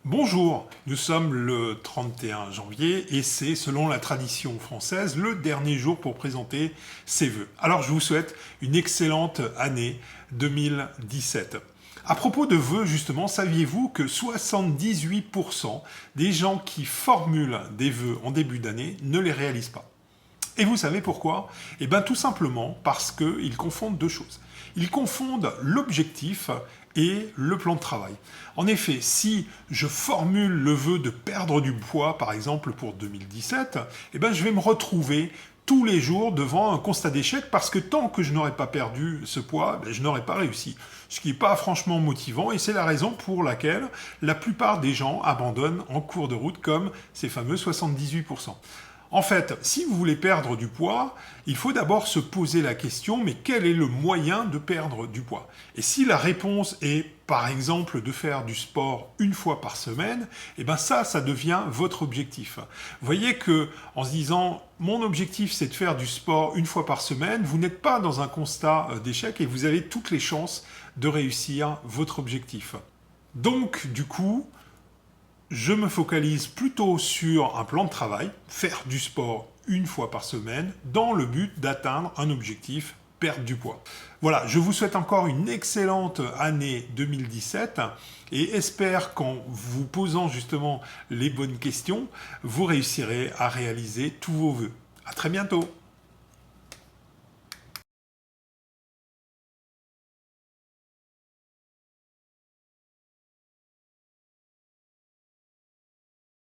Bonjour, nous sommes le 31 janvier et c'est, selon la tradition française, le dernier jour pour présenter ses vœux. Alors je vous souhaite une excellente année 2017. À propos de vœux, justement, saviez-vous que 78% des gens qui formulent des vœux en début d'année ne les réalisent pas? Et vous savez pourquoi? Eh bien tout simplement parce qu'ils confondent deux choses. Ils confondent l'objectif et le plan de travail. En effet, si je formule le vœu de perdre du poids, par exemple pour 2017, eh bien je vais me retrouver tous les jours devant un constat d'échec parce que tant que je n'aurai pas perdu ce poids, je n'aurai pas réussi. Ce qui n'est pas franchement motivant et c'est la raison pour laquelle la plupart des gens abandonnent en cours de route comme ces fameux 78%. En fait, si vous voulez perdre du poids, il faut d'abord se poser la question, mais quel est le moyen de perdre du poids? Et si la réponse est, par exemple, de faire du sport une fois par semaine, eh bien ça devient votre objectif. Vous voyez que, en se disant, mon objectif c'est de faire du sport une fois par semaine, vous n'êtes pas dans un constat d'échec et vous avez toutes les chances de réussir votre objectif. Donc, du coup, je me focalise plutôt sur un plan de travail, faire du sport une fois par semaine, dans le but d'atteindre un objectif, perdre du poids. Voilà, je vous souhaite encore une excellente année 2017 et espère qu'en vous posant justement les bonnes questions, vous réussirez à réaliser tous vos vœux. À très bientôt!